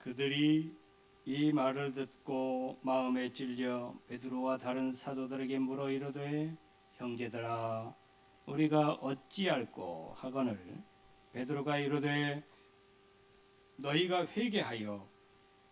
그들이 이 말을 듣고 마음에 찔려 베드로와 다른 사도들에게 물어 이르되 형제들아 우리가 어찌할꼬 하거늘 베드로가 이르되 너희가 회개하여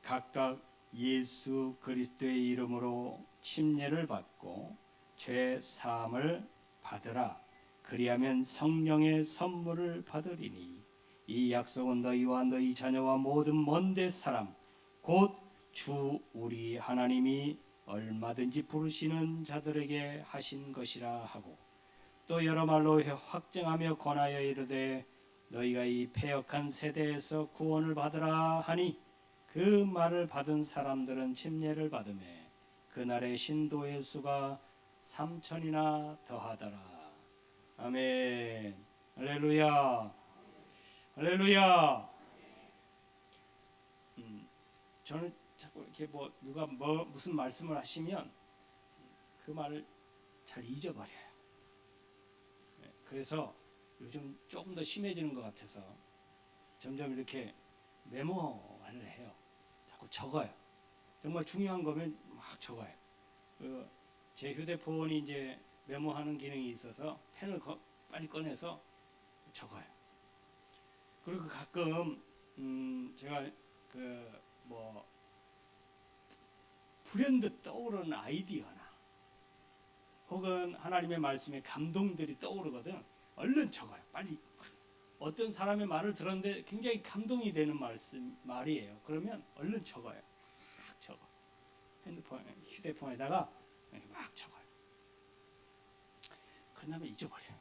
각각 예수 그리스도의 이름으로 침례를 받고 죄 사함을 받으라. 그리하면 성령의 선물을 받으리니 이 약속은 너희와 너희 자녀와 모든 먼데 사람 곧 주 우리 하나님이 얼마든지 부르시는 자들에게 하신 것이라 하고 또 여러 말로 확증하며 권하여 이르되 너희가 이 패역한 세대에서 구원을 받으라 하니 그 말을 받은 사람들은 침례를 받으매 그날의 신도의 수가 3,000이나 더하더라. 아멘. 할렐루야. 할렐루야. 저는 자꾸 이렇게 누가 무슨 말씀을 하시면 그 말을 잘 잊어버려요. 그래서 요즘 조금 더 심해지는 것 같아서 점점 이렇게 메모를 해요. 자꾸 적어요. 정말 중요한 거면 막 적어요. 제 휴대폰이 이제 메모하는 기능이 있어서 펜을 빨리 꺼내서 적어요. 그리고 가끔 제가 불현듯 떠오르는 아이디어나 혹은 하나님의 말씀에 감동들이 떠오르거든. 얼른 적어요. 빨리. 어떤 사람의 말을 들었는데 굉장히 감동이 되는 말이에요. 그러면 얼른 적어요. 막 적어. 휴대폰에다가 막 적어요. 그런 다음에 잊어버려요.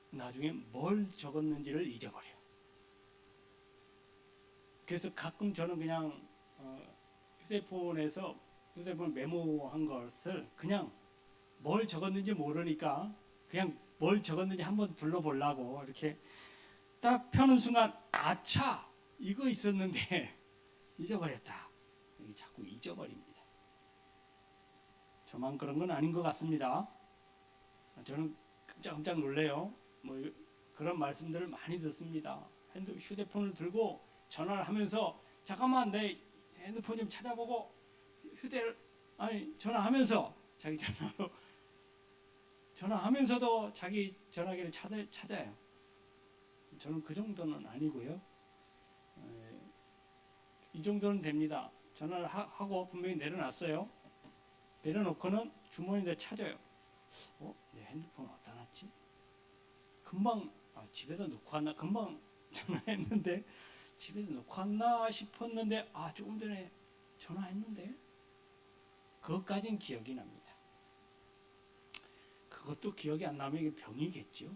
나중에 뭘 적었는지를 잊어버려요. 그래서 가끔 저는 그냥 휴대폰 메모한 것을 그냥 뭘 적었는지 모르니까 그냥 뭘 적었는지 한번 불러보려고 이렇게 딱 펴는 순간 아차 이거 있었는데 잊어버렸다. 자꾸 잊어버립니다. 저만 그런 건 아닌 것 같습니다. 저는 깜짝 놀래요. 그런 말씀들을 많이 듣습니다. 휴대폰을 들고 전화를 하면서 잠깐만 내 핸드폰 좀 찾아보고 전화하면서 자기 전화하면서도 자기 전화기를 찾아요. 저는 그 정도는 아니고요. 이 정도는 됩니다. 전화를 하고 분명히 내려놨어요. 내려놓고는 주머니에 찾아요. 내 핸드폰 어디다 놨지? 금방 집에다 놓고 왔나? 금방 전화했는데 집에서 놓고 왔나 싶었는데 조금 전에 전화했는데 그것까진 기억이 납니다. 그것도 기억이 안 나면 이게 병이겠죠.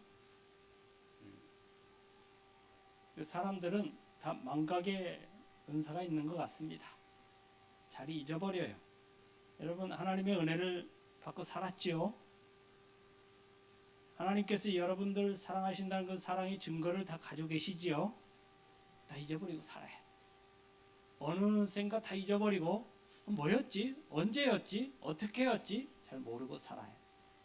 사람들은 다 망각의 은사가 있는 것 같습니다. 잘 잊어버려요. 여러분 하나님의 은혜를 받고 살았지요. 하나님께서 여러분들 사랑하신다는 그 사랑의 증거를 다 가지고 계시지요. 다 잊어버리고 살아요. 어느샌가 다 잊어버리고 뭐였지? 언제였지? 어떻게였지? 잘 모르고 살아요.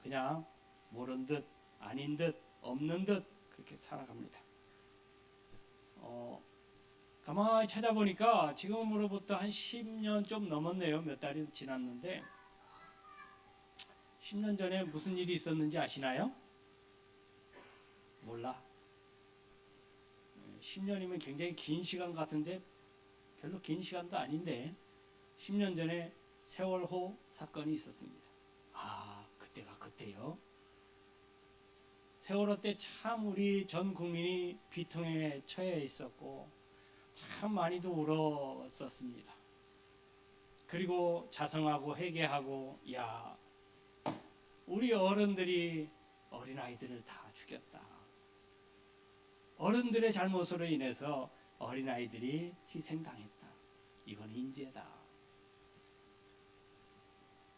그냥 모른 듯 아닌 듯 없는 듯 그렇게 살아갑니다. 가만히 찾아보니까 지금으로부터 한 10년 좀 넘었네요. 몇 달이 지났는데 10년 전에 무슨 일이 있었는지 아시나요? 몰라. 10년이면 굉장히 긴 시간 같은데 별로 긴 시간도 아닌데 10년 전에 세월호 사건이 있었습니다. 그때가 그때요. 세월호 때 참 우리 전 국민이 비통에 처해 있었고 참 많이도 울었었습니다. 그리고 자성하고 회개하고 우리 어른들이 어린아이들을 다 죽였다. 어른들의 잘못으로 인해서 어린아이들이 희생당했다. 이건 인재다.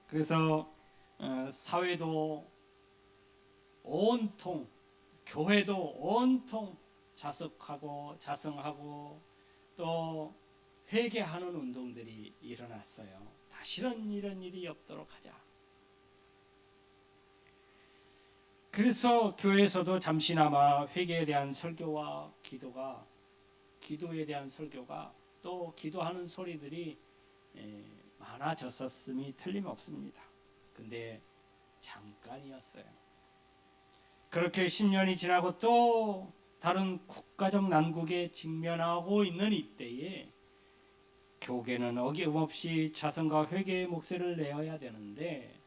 그래서 사회도 온통, 교회도 온통 자석하고 자성하고 또 회개하는 운동들이 일어났어요. 다시는 이런 일이 없도록 하자. 그래서 교회에서도 잠시나마 회개에 대한 설교와 기도에 대한 설교가 또 기도하는 소리들이 많아졌었음이 틀림없습니다. 근데 잠깐이었어요. 그렇게 10년이 지나고 또 다른 국가적 난국에 직면하고 있는 이때에 교계는 어김없이 자성과 회개의 목소리를 내어야 되는데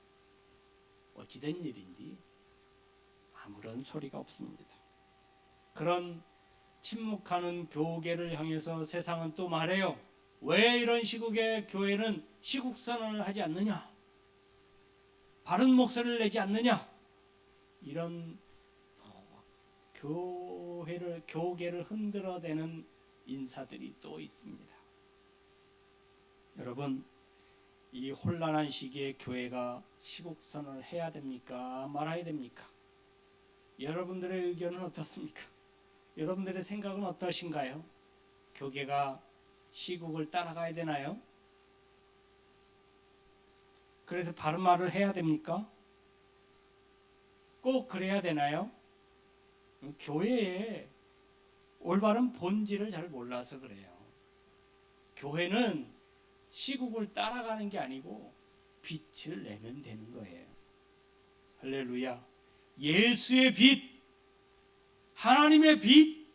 어찌된 일인지 아무런 소리가 없습니다. 그런 침묵하는 교계를 향해서 세상은 또 말해요. 왜 이런 시국에 교회는 시국선언을 하지 않느냐? 바른 목소리를 내지 않느냐? 이런 교계를 흔들어대는 인사들이 또 있습니다. 여러분, 이 혼란한 시기에 교회가 시국선언을 해야 됩니까? 말아야 됩니까? 여러분들의 의견은 어떻습니까? 여러분들의 생각은 어떠신가요? 교계가 시국을 따라가야 되나요? 그래서 바른 말을 해야 됩니까? 꼭 그래야 되나요? 교회의 올바른 본질을 잘 몰라서 그래요. 교회는 시국을 따라가는 게 아니고 빛을 내면 되는 거예요. 할렐루야. 예수의 빛, 하나님의 빛,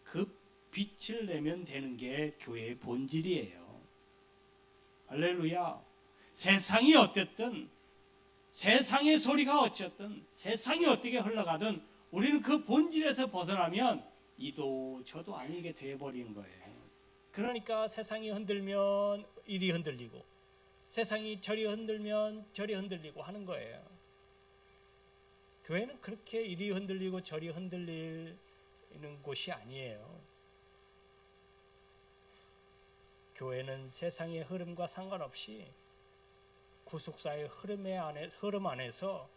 그 빛을 내면 되는 게 교회의 본질이에요. 할렐루야. 세상이 어땠든, 세상의 소리가 어쨌든, 세상이 어떻게 흘러가든 우리는 그 본질에서 벗어나면 이도 저도 아니게 되어버리는 거예요. 그러니까 세상이 흔들면 이리 흔들리고, 세상이 저리 흔들면 저리 흔들리고 하는 거예요. 교회는 그렇게 이리 흔들리고 저리 흔들리는 곳이 아니에요. 교회는 세상의 흐름과 상관없이 구속사의 흐름 안에서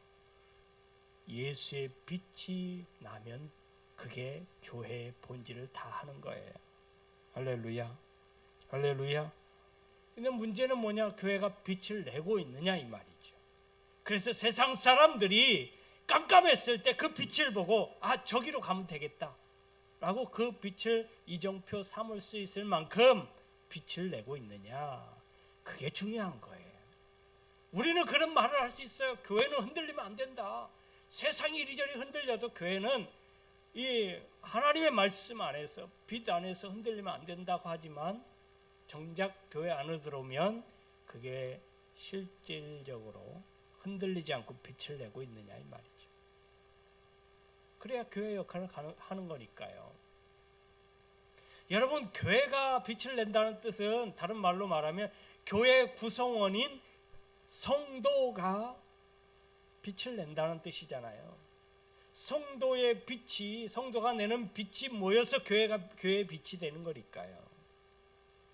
예수의 빛이 나면 그게 교회의 본질을 다 하는 거예요. 할렐루야. 할렐루야. 근데 문제는 뭐냐? 교회가 빛을 내고 있느냐 이 말이죠. 그래서 세상 사람들이 깜깜했을 때 그 빛을 보고 저기로 가면 되겠다 라고 그 빛을 이정표 삼을 수 있을 만큼 빛을 내고 있느냐, 그게 중요한 거예요. 우리는 그런 말을 할 수 있어요. 교회는 흔들리면 안 된다. 세상이 이리저리 흔들려도 교회는 이 하나님의 말씀 안에서, 빛 안에서 흔들리면 안 된다고 하지만 정작 교회 안으로 들어오면 그게 실질적으로 흔들리지 않고 빛을 내고 있느냐 이 말이죠. 그래야 교회 역할을 하는 거니까요. 여러분, 교회가 빛을 낸다는 뜻은 다른 말로 말하면 교회 구성원인 성도가 빛을 낸다는 뜻이잖아요. 성도의 빛이, 성도가 내는 빛이 모여서 교회의 빛이 되는 거니까요.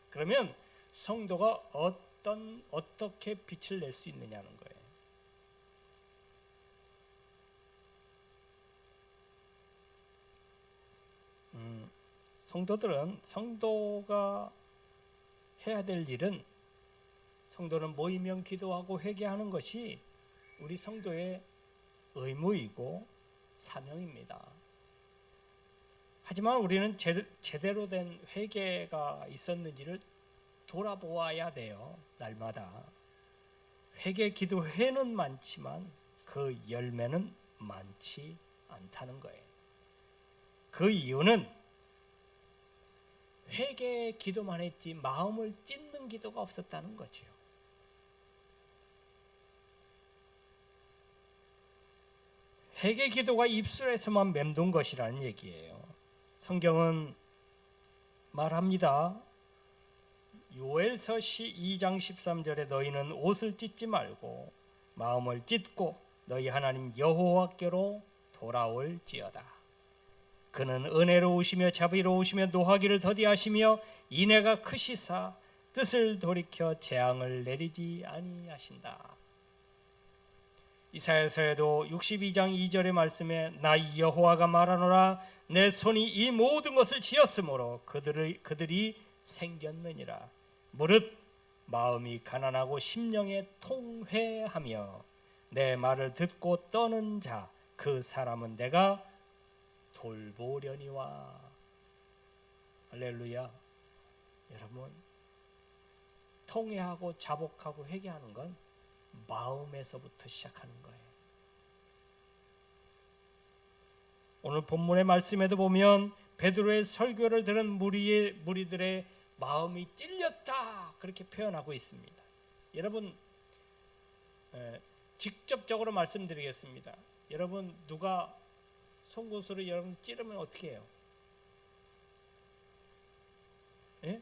그러면 성도가 어떻게 빛을 낼 수 있느냐는 거예요. 성도가 해야 될 일은, 성도는 모이면 기도하고 회개하는 것이 우리 성도의 의무이고 사명입니다. 하지만 우리는 제대로 된 회개가 있었는지를 돌아보아야 돼요. 날마다. 회개 기도회는 많지만 그 열매는 많지 않다는 거예요. 그 이유는 회개 기도만 했지 마음을 찢는 기도가 없었다는 거죠. 회개 기도가 입술에서만 맴돈 것이라는 얘기예요. 성경은 말합니다. 요엘서 2장 13절에 너희는 옷을 찢지 말고 마음을 찢고 너희 하나님 여호와께로 돌아올지어다. 그는 은혜로우시며 자비로우시며 노하기를 더디하시며 인애가 크시사 뜻을 돌이켜 재앙을 내리지 아니하신다. 이사야서에도 62장 2절의 말씀에 나 여호와가 말하노라 내 손이 이 모든 것을 지었으므로 그들이 생겼느니라. 무릇 마음이 가난하고 심령에 통회하며 내 말을 듣고 떠는 자 그 사람은 내가 돌보려니와. 할렐루야. 여러분, 통회하고 자복하고 회개하는 건 마음에서부터 시작하는 거예요. 오늘 본문의 말씀에도 보면 베드로의 설교를 들은 무리들의 마음이 찔렸다 그렇게 표현하고 있습니다. 여러분, 직접적으로 말씀드리겠습니다. 여러분, 누가 송곳으로 여러분 찌르면 어떻게 해요? 예?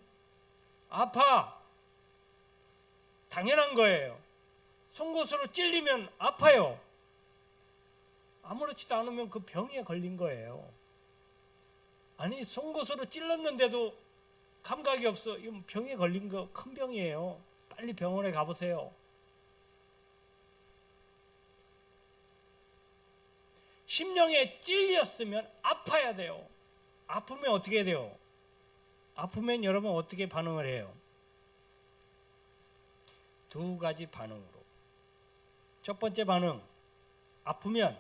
아파. 당연한 거예요. 송곳으로 찔리면 아파요. 아무렇지도 않으면 그 병에 걸린 거예요. 아니, 송곳으로 찔렀는데도 감각이 없어. 이건 병에 걸린 거 큰 병이에요. 빨리 병원에 가보세요. 심령에 찔렸으면 아파야 돼요. 아프면 어떻게 돼요? 아프면 여러분 어떻게 반응을 해요? 두 가지 반응으로. 첫 번째 반응, 아프면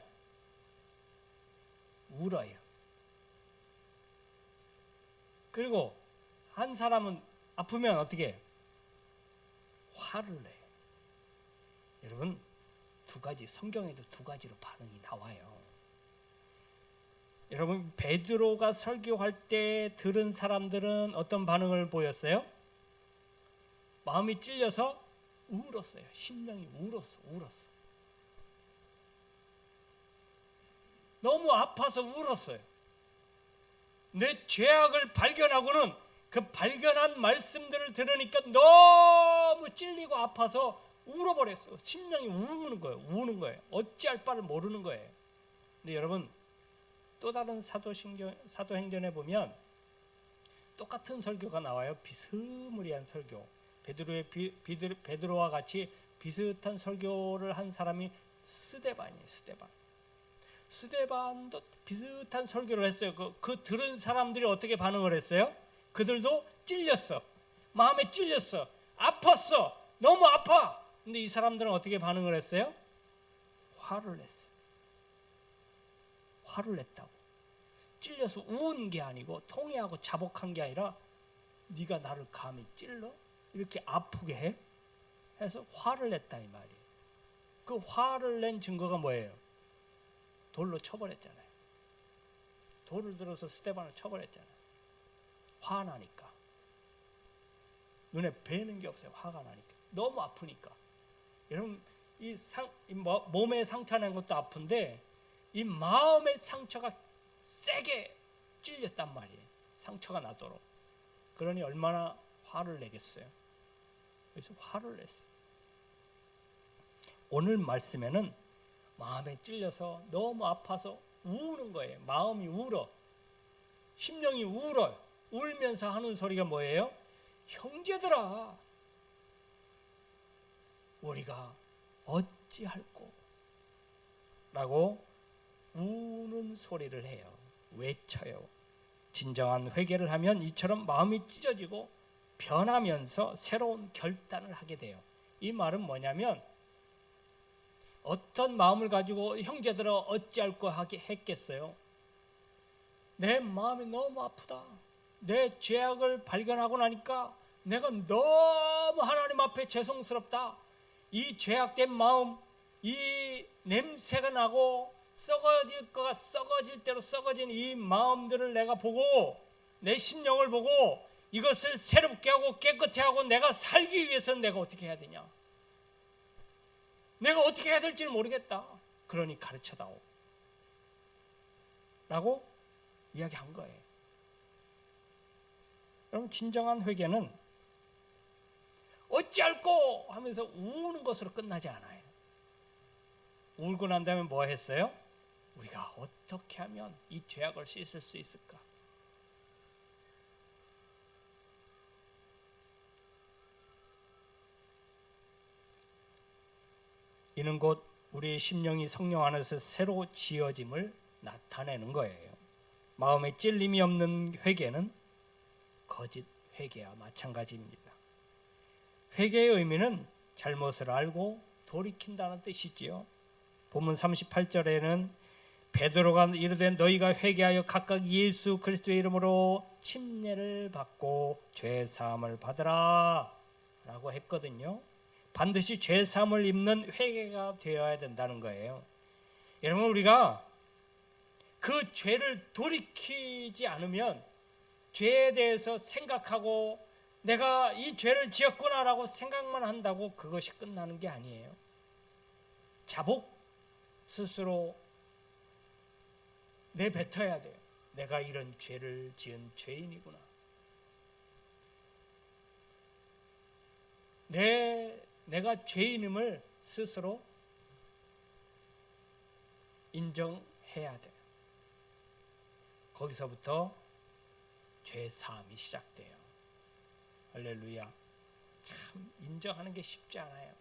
울어요. 그리고 한 사람은 아프면 어떻게 해요? 화를 내요. 여러분, 두 가지, 성경에도 두 가지로 반응이 나와요. 여러분, 베드로가 설교할 때 들은 사람들은 어떤 반응을 보였어요? 마음이 찔려서 울었어요. 심령이 울었어. 너무 아파서 울었어요. 내 죄악을 발견하고는 그 발견한 말씀들을 들으니까 너무 찔리고 아파서 울어버렸어. 심령이 우는 거예요. 어찌할 바를 모르는 거예요. 근데 여러분, 또 다른 사도행전에 보면 똑같은 설교가 나와요. 비스무리한 설교. 베드로와 같이 비슷한 설교를 한 사람이 스데반이에요. 스데반도 비슷한 설교를 했어요. 그 들은 사람들이 어떻게 반응을 했어요? 그들도 찔렸어. 마음에 찔렸어. 아팠어. 너무 아파. 근데 이 사람들은 어떻게 반응을 했어요? 화를 냈어요. 화를 냈다고. 찔려서 우은 게 아니고 통회하고 자복한 게 아니라 네가 나를 감히 찔러? 이렇게 아프게 해? 해서 화를 냈다 이 말이에요. 그 화를 낸 증거가 뭐예요? 돌로 쳐버렸잖아요. 돌을 들어서 스데반을 쳐버렸잖아요. 화나니까. 눈에 뵈는 게 없어요. 화가 나니까. 너무 아프니까. 여러분, 몸에 상처 난 것도 아픈데 이 마음의 상처가 세게 찔렸단 말이에요. 상처가 나도록. 그러니 얼마나 화를 내겠어요. 그래서 화를 냈어요. 오늘 말씀에는 마음에 찔려서 너무 아파서 우는 거예요. 마음이 울어. 심령이 울어요. 울면서 하는 소리가 뭐예요? 형제들아, 우리가 어찌할꼬? 라고 우는 소리를 해요. 외쳐요. 진정한 회개를 하면 이처럼 마음이 찢어지고 변하면서 새로운 결단을 하게 돼요. 이 말은 뭐냐면 어떤 마음을 가지고 형제들아 어찌할꼬 했겠어요? 내 마음이 너무 아프다. 내 죄악을 발견하고 나니까 내가 너무 하나님 앞에 죄송스럽다. 이 죄악된 마음, 이 냄새가 나고 썩어질 대로 썩어진 이 마음들을 내가 보고 내 심령을 보고 이것을 새롭게 하고 깨끗해 하고 내가 살기 위해서는 내가 어떻게 해야 되냐? 내가 어떻게 해야 될지를 모르겠다. 그러니 가르쳐다오. 라고 이야기한 거예요. 여러분, 진정한 회개는 어찌할꼬 하면서 우는 것으로 끝나지 않아요. 울고 난 다음에 뭐 했어요? 우리가 어떻게 하면 이 죄악을 씻을 수 있을까? 이는 곧 우리의 심령이 성령 안에서 새로 지어짐을 나타내는 거예요. 마음에 찔림이 없는 회개는 거짓 회개와 마찬가지입니다. 회개의 의미는 잘못을 알고 돌이킨다는 뜻이지요. 본문 38절에는 베드로가 이르되 너희가 회개하여 각각 예수 그리스도의 이름으로 침례를 받고 죄 사함을 받으라 라고 했거든요. 반드시 죄 사함을 입는 회개가 되어야 된다는 거예요. 여러분, 우리가 그 죄를 돌이키지 않으면 죄에 대해서 생각하고 내가 이 죄를 지었구나라고 생각만 한다고 그것이 끝나는 게 아니에요. 자복 스스로 내뱉어야 돼요. 내가 이런 죄를 지은 죄인이구나. 내가 죄인임을 스스로 인정해야 돼요. 거기서부터 죄 사함이 시작돼요. 할렐루야. 참 인정하는 게 쉽지 않아요.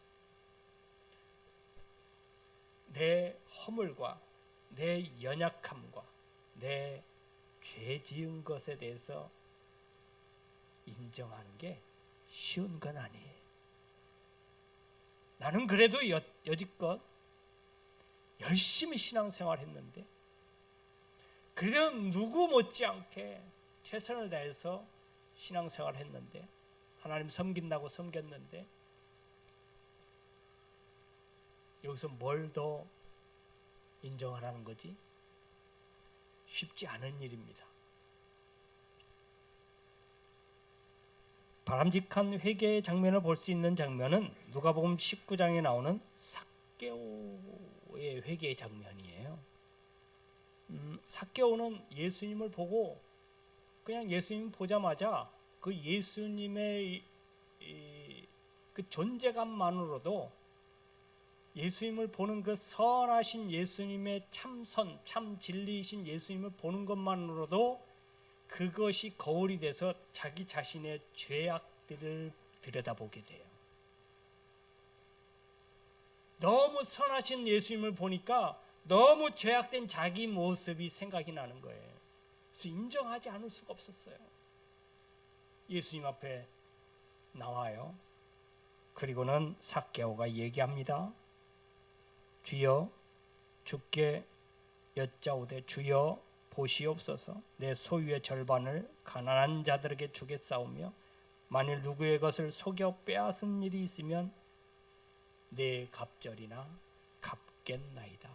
내 허물과 내 연약함과 내 죄 지은 것에 대해서 인정하는 게 쉬운 건 아니에요. 나는 그래도 여지껏 열심히 신앙생활 했는데, 그래도 누구 못지않게 최선을 다해서 신앙생활 했는데, 하나님 섬긴다고 섬겼는데, 여기서 뭘 더 인정하라는 거지? 쉽지 않은 일입니다. 바람직한 회개의 장면을 볼 수 있는 장면은 누가복음 19장에 나오는 삭개오의 회개의 장면이에요. 삭개오는 예수님을 보고 그냥 예수님 보자마자 그 예수님의 그 존재감만으로도, 예수님을 보는 그 선하신 예수님의 참선, 참 진리이신 예수님을 보는 것만으로도 그것이 거울이 돼서 자기 자신의 죄악들을 들여다보게 돼요. 너무 선하신 예수님을 보니까 너무 죄악된 자기 모습이 생각이 나는 거예요. 그래서 인정하지 않을 수가 없었어요. 예수님 앞에 나와요. 그리고는 삭개오가 얘기합니다. 주여, 주께 여짜오되 주여 보시옵소서. 내 소유의 절반을 가난한 자들에게 주겠사오며 만일 누구의 것을 속여 빼앗은 일이 있으면 내 갑절이나 갚겠나이다.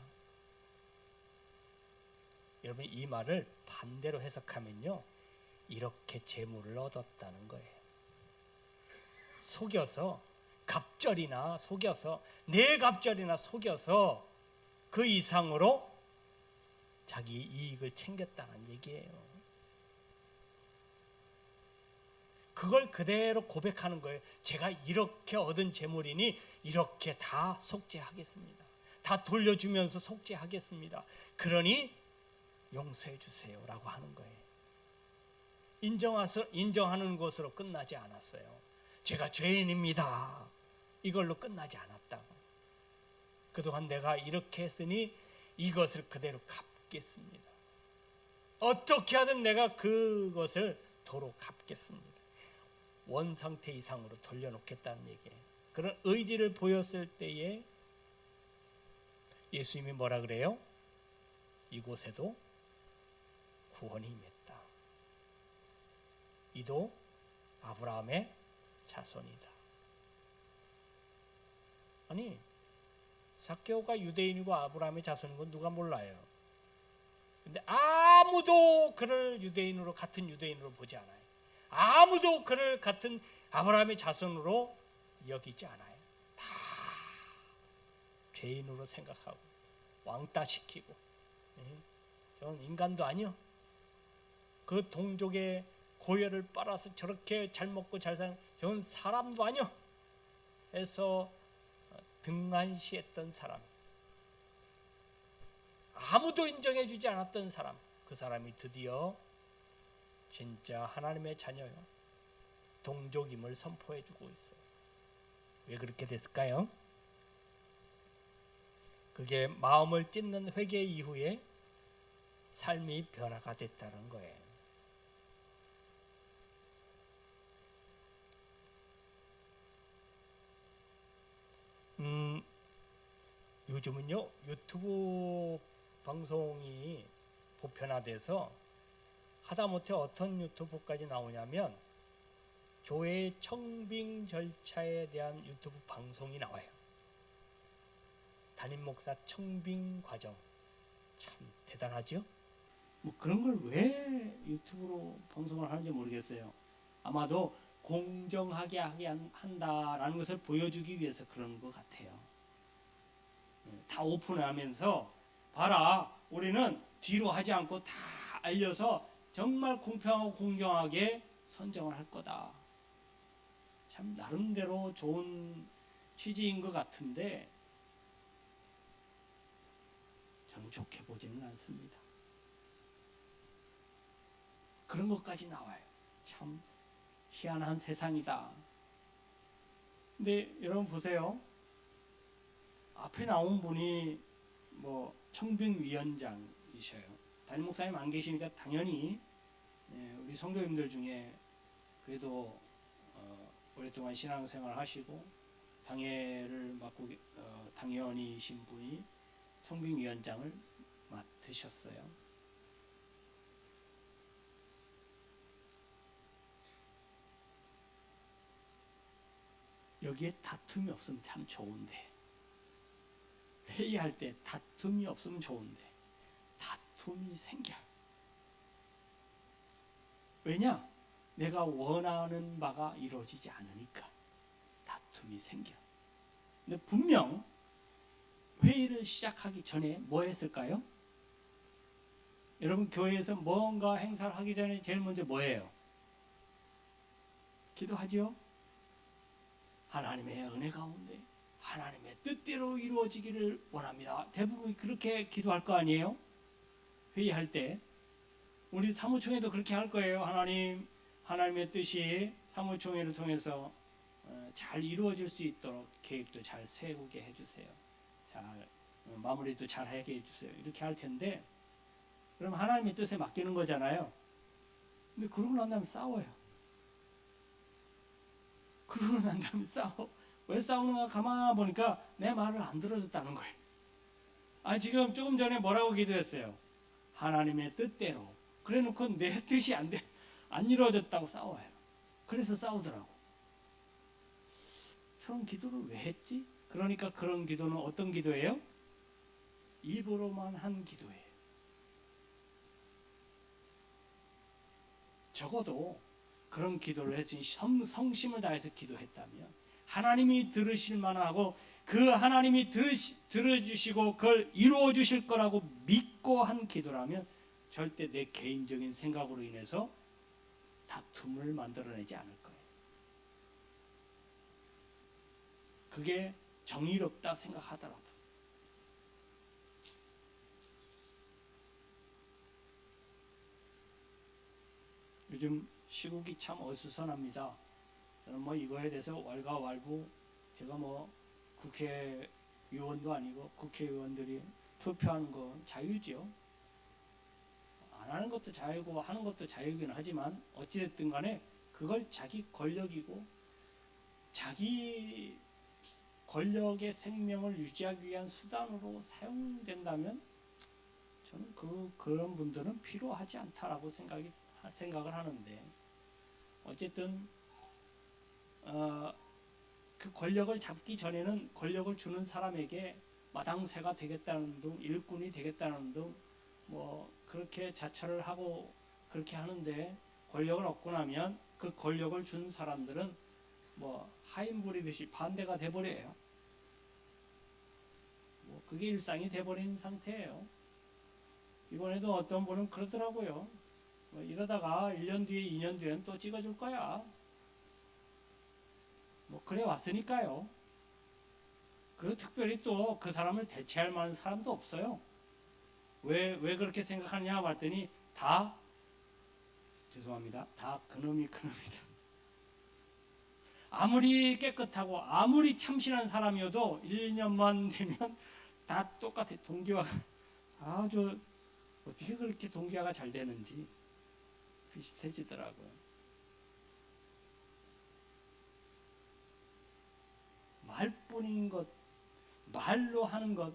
여러분, 이 말을 반대로 해석하면요, 이렇게 재물을 얻었다는 거예요. 속여서, 갑절이나 속여서, 내 갑절이나 속여서 그 이상으로 자기 이익을 챙겼다는 얘기예요. 그걸 그대로 고백하는 거예요. 제가 이렇게 얻은 재물이니 이렇게 다 속죄하겠습니다. 다 돌려주면서 속죄하겠습니다. 그러니 용서해 주세요라고 하는 거예요. 인정하는 것으로 끝나지 않았어요. 제가 죄인입니다. 이걸로 끝나지 않았다고. 그동안 내가 이렇게 했으니 이것을 그대로 갚겠습니다. 어떻게 하든 내가 그것을 도로 갚겠습니다. 원상태 이상으로 돌려놓겠다는 얘기예요. 그런 의지를 보였을 때에 예수님이 뭐라 그래요? 이곳에도 구원이 임했다. 이도 아브라함의 자손이다. 아니, 삭개오가 유대인이고 아브라함의 자손인 건 누가 몰라요. 근데 아무도 그를 유대인으로, 같은 유대인으로 보지 않아요. 아무도 그를 같은 아브라함의 자손으로 여기지 않아요. 다 죄인으로 생각하고 왕따시키고, 저는 인간도 아니요, 그 동족의 고열을 빨아서 저렇게 잘 먹고 잘 사는 저는 사람도 아니요 해서 등한시했던 사람, 아무도 인정해주지 않았던 사람, 그 사람이 드디어 진짜 하나님의 자녀요, 동족임을 선포해주고 있어요. 왜 그렇게 됐을까요? 그게 마음을 찢는 회개 이후에 삶이 변화가 됐다는 거예요. 요즘은요, 유튜브 방송이 보편화돼서 하다못해 어떤 유튜브까지 나오냐면 교회의 청빙 절차에 대한 유튜브 방송이 나와요. 담임 목사 청빙 과정. 참 대단하죠? 뭐 그런 걸 왜 유튜브로 방송을 하는지 모르겠어요. 아마도 공정하게 하게 한다라는 것을 보여주기 위해서 그런 것 같아요. 다 오픈하면서 봐라, 우리는 뒤로 하지 않고 다 알려서 정말 공평하고 공정하게 선정을 할 거다. 참 나름대로 좋은 취지인 것 같은데 저는 좋게 보지는 않습니다. 그런 것까지 나와요. 참 희한한 세상이다. 근데 여러분 보세요. 앞에 나온 분이 뭐 청빙위원장이셔요. 담임 목사님 안 계시니까 당연히 우리 성도님들 중에 그래도 오랫동안 신앙생활 하시고 당회를 맡고 당회원이신 분이 청빙위원장을 맡으셨어요. 여기에 다툼이 없으면 참 좋은데, 회의할 때 다툼이 없으면 좋은데 다툼이 생겨. 왜냐? 내가 원하는 바가 이루어지지 않으니까 다툼이 생겨. 근데 분명 회의를 시작하기 전에 뭐 했을까요? 여러분 교회에서 뭔가 행사를 하기 전에 제일 먼저 뭐예요? 기도하죠. 하나님의 은혜 가운데 하나님의 뜻대로 이루어지기를 원합니다. 대부분 그렇게 기도할 거 아니에요? 회의할 때 우리 사무총회도 그렇게 할 거예요. 하나님의 뜻이 사무총회를 통해서 잘 이루어질 수 있도록 계획도 잘 세우게 해주세요. 잘 마무리도 잘 하게 해주세요. 이렇게 할 텐데, 그럼 하나님의 뜻에 맡기는 거잖아요. 근데 그러고 난 다음에 싸워요. 그러고 난 다음에 싸워. 왜 싸우는가 가만 보니까 내 말을 안 들어줬다는 거예요. 지금 조금 전에 뭐라고 기도했어요? 하나님의 뜻대로. 그래 놓고 내 뜻이 안 이루어졌다고 싸워요. 그래서 싸우더라고. 저런 기도를 왜 했지? 그러니까 그런 기도는 어떤 기도예요? 입으로만 한 기도예요. 적어도 그런 기도를 했으니 성심을 다해서 기도했다면 하나님이 들으실 만하고 그 하나님이 들어주시고 그걸 이루어 주실 거라고 믿고 한 기도라면 절대 내 개인적인 생각으로 인해서 다툼을 만들어내지 않을 거예요. 그게 정의롭다 생각하더라도. 요즘 시국이 참 어수선합니다. 저는 뭐 이거에 대해서 왈가왈부, 제가 뭐 국회의원도 아니고 국회의원들이 투표하는 건 자유죠. 안 하는 것도 자유고 하는 것도 자유긴 하지만 어찌됐든 간에 그걸 자기 권력이고 자기 권력의 생명을 유지하기 위한 수단으로 사용된다면 저는 그런 분들은 필요하지 않다라고 생각을 하는데, 어쨌든 그 권력을 잡기 전에는 권력을 주는 사람에게 마당새가 되겠다는 등 일꾼이 되겠다는 등 뭐 그렇게 자처를 하고 그렇게 하는데, 권력을 얻고 나면 그 권력을 준 사람들은 뭐 하인 부리듯이 반대가 돼버려요. 뭐 그게 일상이 돼버린 상태예요. 이번에도 어떤 분은 그러더라고요. 뭐 이러다가 1년 뒤에 2년 뒤엔 또 찍어줄 거야. 뭐 그래 왔으니까요. 그리고 특별히 또 그 사람을 대체할 만한 사람도 없어요. 왜 그렇게 생각하느냐 봤더니 다 그놈이다. 아무리 깨끗하고 아무리 참신한 사람이어도 1, 2년만 되면 다 똑같아. 동기화가 아주 어떻게 그렇게 동기화가 잘 되는지 비슷해지더라고요. 말뿐인 것, 말로 하는 것,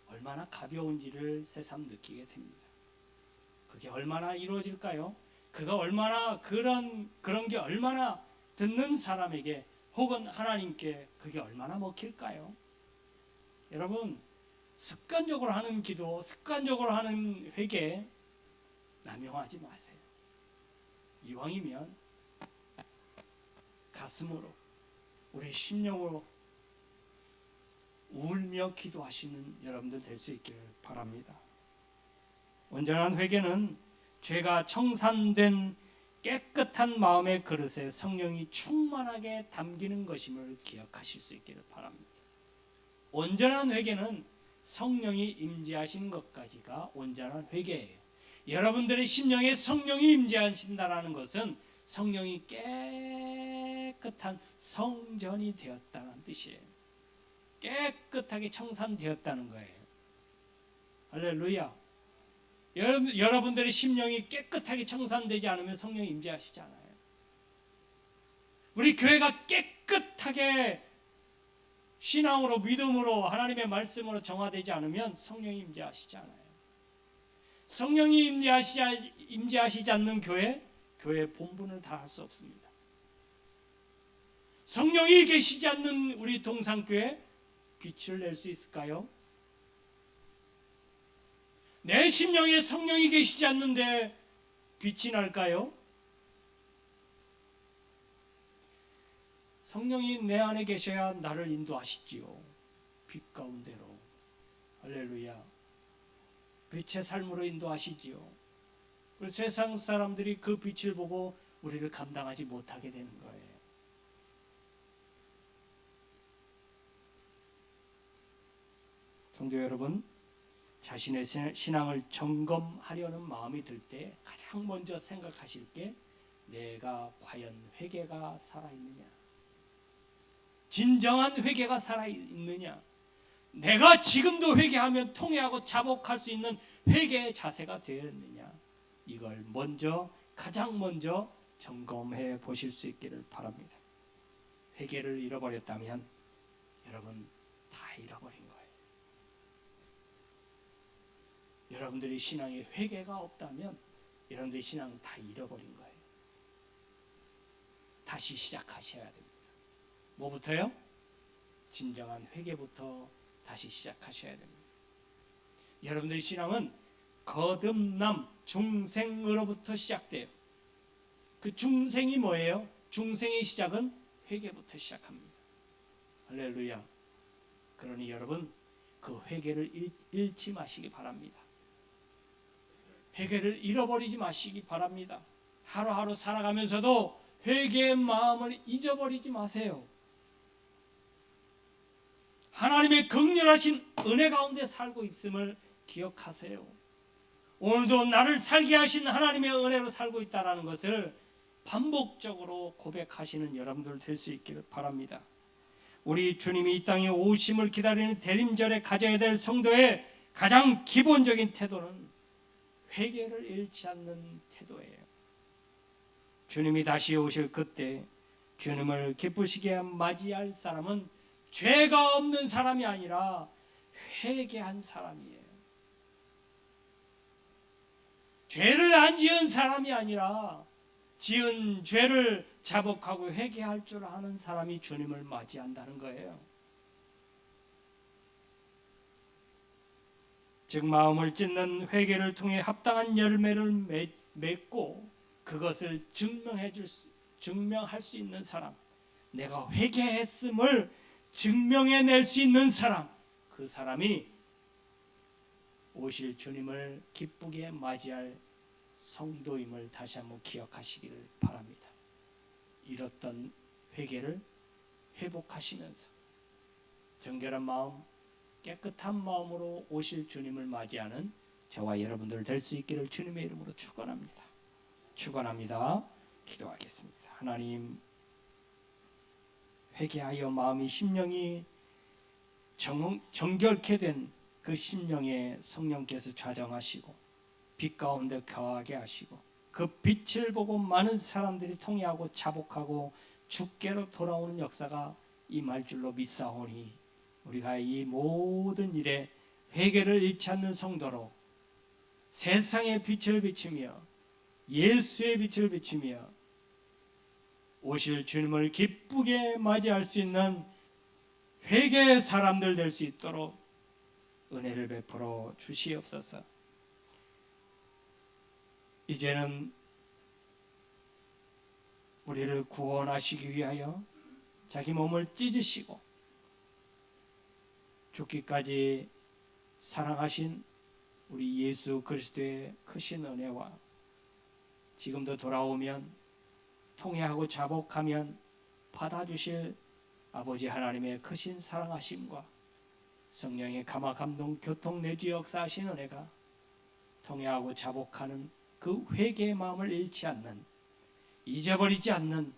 얼마나 가벼운지를 새삼 느끼게 됩니다. 그게 얼마나 이루어질까요? 그가 얼마나 그런 게 얼마나 듣는 사람에게 혹은 하나님께 그게 얼마나 먹힐까요? 여러분, 습관적으로 하는 기도, 습관적으로 하는 회개 남용하지 마세요. 이왕이면 가슴으로, 우리 심령으로 울며 기도하시는 여러분들 될 수 있기를 바랍니다. 온전한 회개는 죄가 청산된 깨끗한 마음의 그릇에 성령이 충만하게 담기는 것임을 기억하실 수 있기를 바랍니다. 온전한 회개는 성령이 임재하신 것까지가 온전한 회개예요. 여러분들의 심령에 성령이 임재하신다는 것은 성령이 깨끗한 성전이 되었다는 뜻이에요. 깨끗하게 청산되었다는 거예요. 할렐루야. 여러분들의 심령이 깨끗하게 청산되지 않으면 성령이 임재하시지 않아요. 우리 교회가 깨끗하게 신앙으로, 믿음으로, 하나님의 말씀으로 정화되지 않으면 성령이 임재하시지 않아요. 성령이 임재하시지 않는 교회의 본분을 다 할 수 없습니다. 성령이 계시지 않는 우리 동산교회 빛을 낼 수 있을까요? 내 심령에 성령이 계시지 않는데 빛이 날까요? 성령이 내 안에 계셔야 나를 인도하시지요. 빛 가운데로. 할렐루야. 빛의 삶으로 인도하시지요. 세상 사람들이 그 빛을 보고 우리를 감당하지 못하게 되는 거예요. 성도 여러분, 자신의 신앙을 점검하려는 마음이 들 때 가장 먼저 생각하실 게 내가 과연 회개가 살아있느냐, 진정한 회개가 살아있느냐, 내가 지금도 회개하면 통회하고 자복할 수 있는 회개의 자세가 되었느냐, 이걸 가장 먼저 점검해 보실 수 있기를 바랍니다. 회개를 잃어버렸다면 여러분 다 잃어버린 거예요. 여러분들의 신앙에 회개가 없다면 여러분들의 신앙은 다 잃어버린 거예요. 다시 시작하셔야 됩니다. 뭐부터요? 진정한 회개부터 다시 시작하셔야 됩니다. 여러분들의 신앙은 거듭남, 중생으로부터 시작돼요. 그 중생이 뭐예요? 중생의 시작은 회개부터 시작합니다. 할렐루야. 그러니 여러분, 그 회개를 잃지 마시기 바랍니다. 회개를 잃어버리지 마시기 바랍니다. 하루하루 살아가면서도 회개의 마음을 잊어버리지 마세요. 하나님의 극렬하신 은혜 가운데 살고 있음을 기억하세요. 오늘도 나를 살게 하신 하나님의 은혜로 살고 있다는 것을 반복적으로 고백하시는 여러분들 될 수 있기를 바랍니다. 우리 주님이 이 땅에 오심을 기다리는 대림절에 가져야 될 성도의 가장 기본적인 태도는 회개를 잃지 않는 태도예요. 주님이 다시 오실 그때 주님을 기쁘시게 맞이할 사람은 죄가 없는 사람이 아니라 회개한 사람이에요. 죄를 안 지은 사람이 아니라 지은 죄를 자복하고 회개할 줄 아는 사람이 주님을 맞이한다는 거예요. 즉 마음을 찢는 회개를 통해 합당한 열매를 맺고 그것을 증명할 수 있는 사람, 내가 회개했음을 증명해낼 수 있는 사람, 그 사람이 오실 주님을 기쁘게 맞이할 성도임을 다시 한번 기억하시기를 바랍니다. 잃었던 회개를 회복하시면서 정결한 마음, 깨끗한 마음으로 오실 주님을 맞이하는 저와 여러분들 될 수 있기를 주님의 이름으로 축원합니다. 축원합니다. 기도하겠습니다. 하나님, 회개하여 마음이 심령이 정결케 된 그 심령에 성령께서 좌정하시고 빛 가운데 거하게 하시고 그 빛을 보고 많은 사람들이 통회하고 자복하고 주께로 돌아오는 역사가 임할 줄로 믿사오니 우리가 이 모든 일에 회개를 잃지 않는 성도로 세상의 빛을 비추며 예수의 빛을 비추며 오실 주님을 기쁘게 맞이할 수 있는 회개의 사람들 될 수 있도록 은혜를 베풀어 주시옵소서. 이제는 우리를 구원하시기 위하여 자기 몸을 찢으시고 죽기까지 사랑하신 우리 예수 그리스도의 크신 은혜와 지금도 돌아오면 통회하고 자복하면 받아주실 아버지 하나님의 크신 사랑하심과 성령의 감화 감동 교통 내주 역사하신 은혜가 통회하고 자복하는 그 회개의 마음을 잃지 않는, 잊어버리지 않는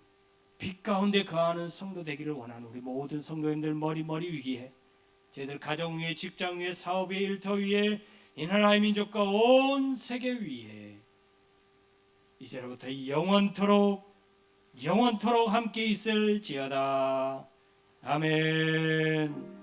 빛 가운데 거하는 성도 되기를 원하는 우리 모든 성도님들 머리 위에, 저희들 가정 위에, 직장 위에, 사업 위에, 일터 위에, 이 나라의 민족과 온 세계 위에 이제로부터 영원토록 함께 있을지어다. 아멘.